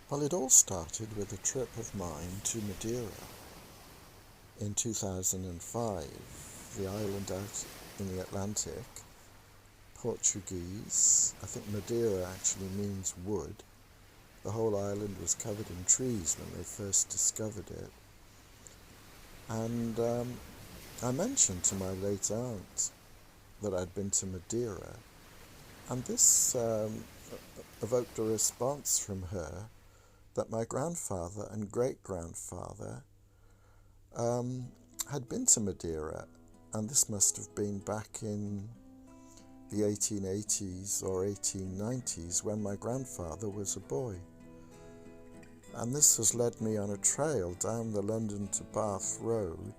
Well, it all started with a trip of mine to Madeira in 2005, the island out in the Atlantic, Portuguese. I think Madeira actually means wood. The whole island was covered in trees when they first discovered it. And I mentioned to my late aunt that I'd been to Madeira, and this evoked a response from her that my grandfather and great-grandfather had been to Madeira, and this must have been back in the 1880s or 1890s when my grandfather was a boy. And this has led me on a trail down the London to Bath Road,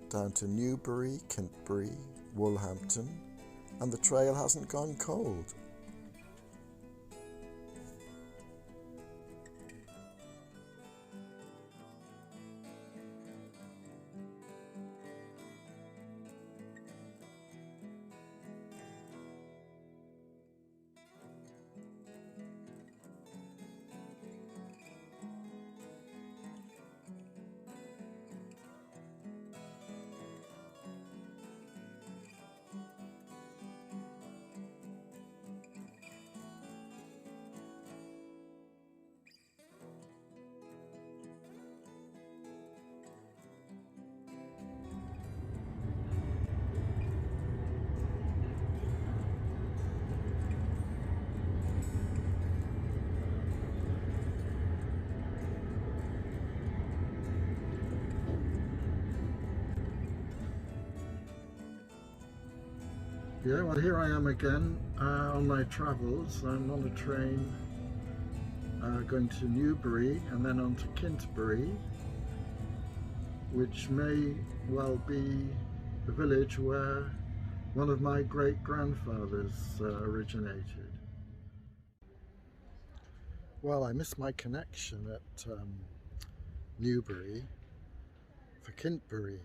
down to Newbury, Kintbury, Woolhampton, and the trail hasn't gone cold. Yeah, well, here I am again on my travels. I'm on a train going to Newbury and then on to Kintbury, which may well be the village where one of my great-grandfathers originated. Well, I missed my connection at Newbury for Kintbury.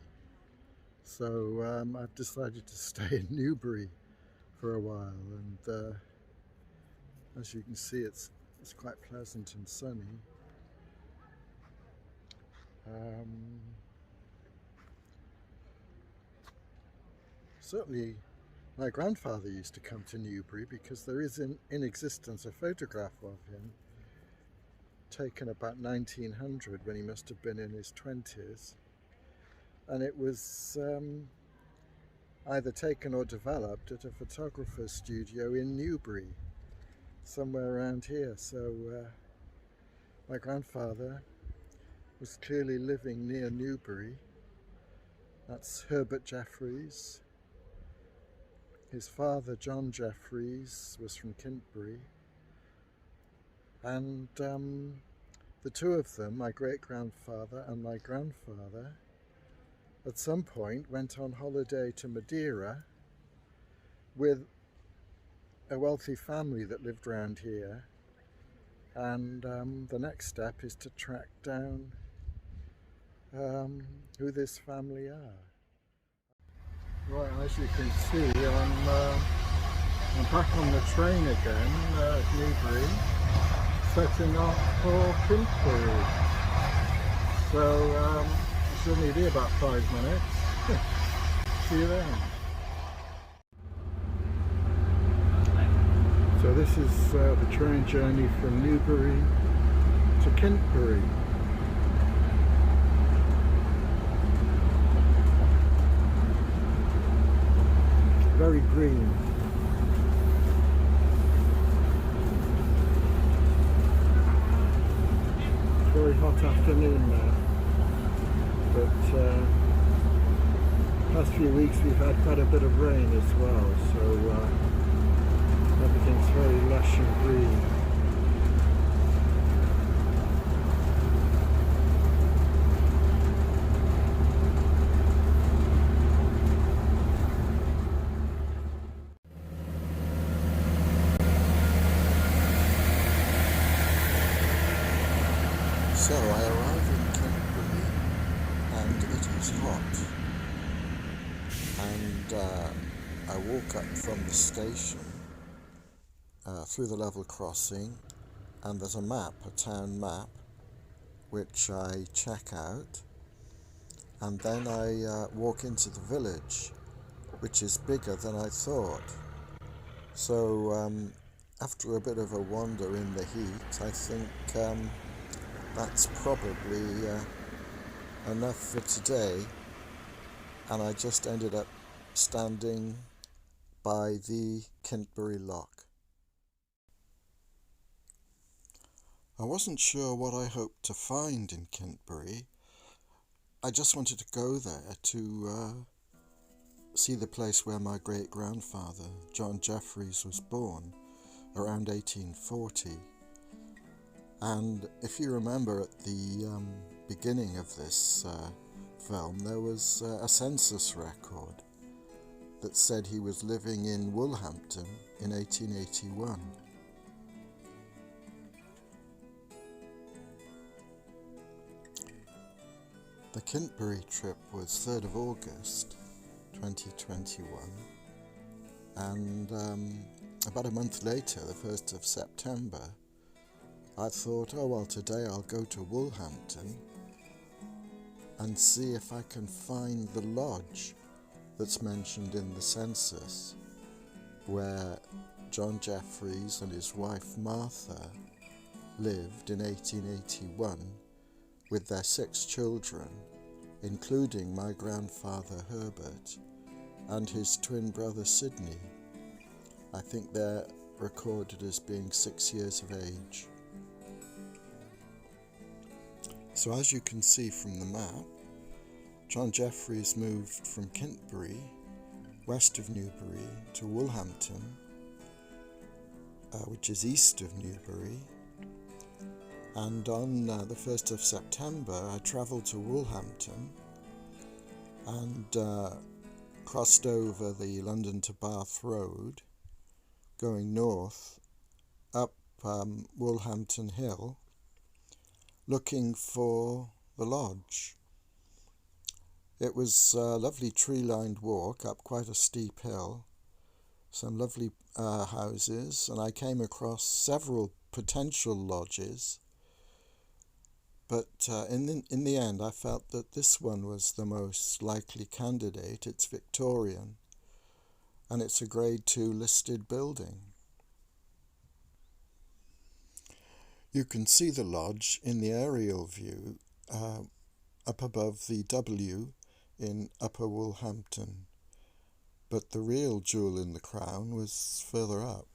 So I've decided to stay in Newbury for a while, and as you can see, it's quite pleasant and sunny. Certainly, my grandfather used to come to Newbury because there is in existence a photograph of him taken about 1900 when he must have been in his 20s. And it was either taken or developed at a photographer's studio in Newbury, somewhere around here. So my grandfather was clearly living near Newbury. That's Herbert Jeffreys. His father, John Jeffreys, was from Kintbury. And the two of them, my great-grandfather and my grandfather, at some point went on holiday to Madeira with a wealthy family that lived around here, and the next step is to track down who this family are. Right, as you can see, I'm back on the train again at Newbury, setting off for Kintbury. So should only be about 5 minutes. See you then. So this is the train journey from Newbury to Kintbury. Very green. Very hot afternoon now. But past few weeks we've had quite a bit of rain as well, so everything's very lush and green. So I arrive in Kintbury and it is hot, and I walk up from the station through the level crossing and there's a map, a town map, which I check out, and then I walk into the village, which is bigger than I thought. So after a bit of a wander in the heat, I think that's probably enough for today, and I just ended up standing by the Kintbury Lock. I wasn't sure what I hoped to find in Kintbury. I just wanted to go there to see the place where my great-grandfather, John Jeffreys, was born around 1840. And if you remember at the beginning of this film, there was a census record that said he was living in Woolhampton in 1881. The Kintbury trip was 3rd of August 2021, and about a month later, the 1st of September, I thought, oh well, today I'll go to Woolhampton and see if I can find the lodge that's mentioned in the census, where John Jeffreys and his wife Martha lived in 1881 with their 6 children, including my grandfather Herbert and his twin brother Sidney. I think they're recorded as being 6 years of age. So as you can see from the map, John Jeffreys moved from Kintbury, west of Newbury, to Woolhampton, which is east of Newbury. And on the 1st of September, I travelled to Woolhampton and crossed over the London to Bath Road, going north up Woolhampton Hill, looking for the lodge. It was a lovely tree-lined walk up quite a steep hill, some lovely houses, and I came across several potential lodges. But in the end, I felt that this one was the most likely candidate. It's Victorian, and it's a Grade 2 listed building. You can see the lodge in the aerial view up above the W in Upper Woolhampton, but the real jewel in the crown was further up.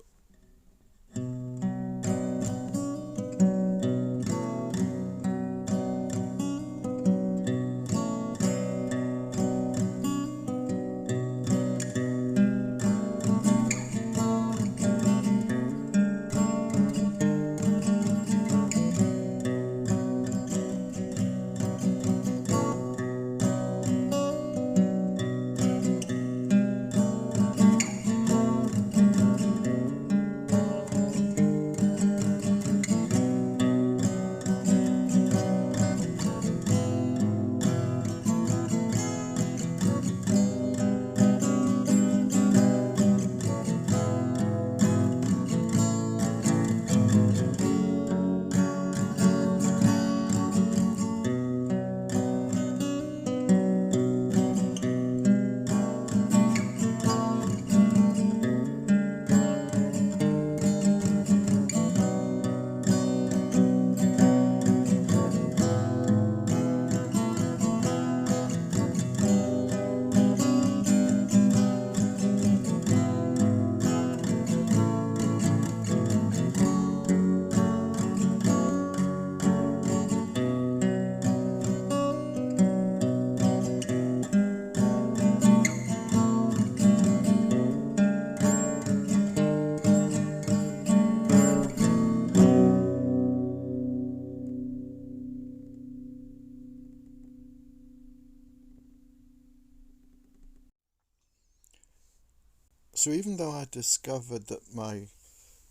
So even though I discovered that my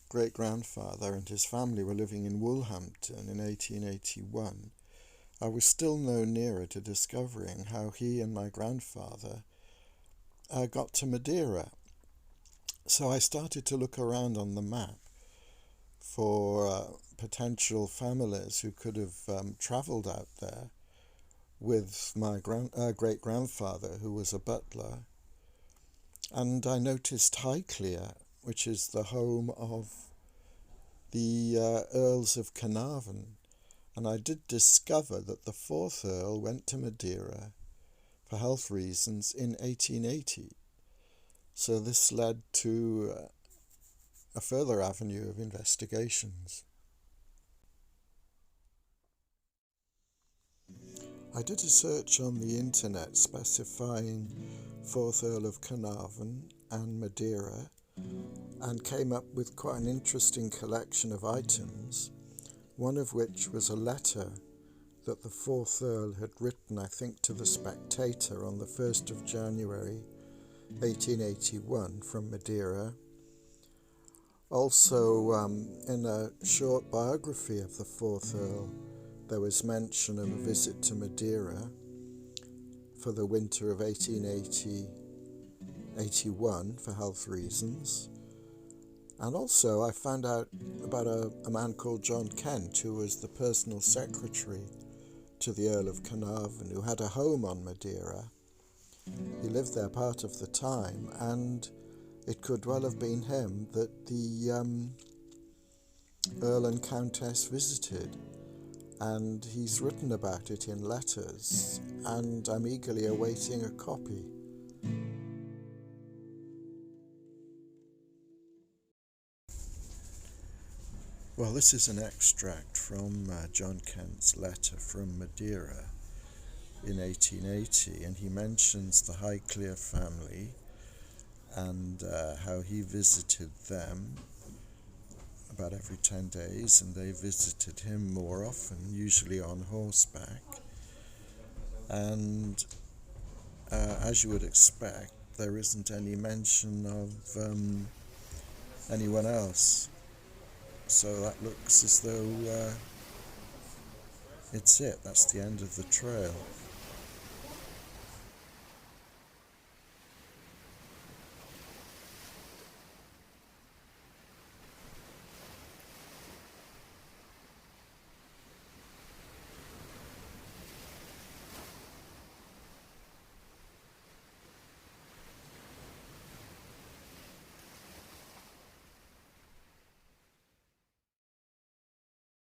great-grandfather and his family were living in Woolhampton in 1881, I was still no nearer to discovering how he and my grandfather got to Madeira. So I started to look around on the map for potential families who could have travelled out there with my great-grandfather, who was a butler. And I noticed Highclere, which is the home of the Earls of Carnarvon. And I did discover that the fourth Earl went to Madeira for health reasons in 1880. So this led to a further avenue of investigations. I did a search on the internet specifying 4th Earl of Carnarvon and Madeira, and came up with quite an interesting collection of items, one of which was a letter that the 4th Earl had written, I think, to the Spectator on the 1st of January 1881 from Madeira. Also, in a short biography of the 4th Earl, there was mention of a visit to Madeira for the winter of 1880-81 for health reasons. And also I found out about a man called John Kent, who was the personal secretary to the Earl of Carnarvon, who had a home on Madeira. He lived there part of the time, and it could well have been him that the Earl and Countess visited. And he's written about it in letters, and I'm eagerly awaiting a copy. Well, this is an extract from John Kent's letter from Madeira in 1880, and he mentions the Highclere family and how he visited them about every 10 days, and they visited him more often, usually on horseback. And as you would expect, there isn't any mention of anyone else. So that looks as though it's it. That's the end of the trail.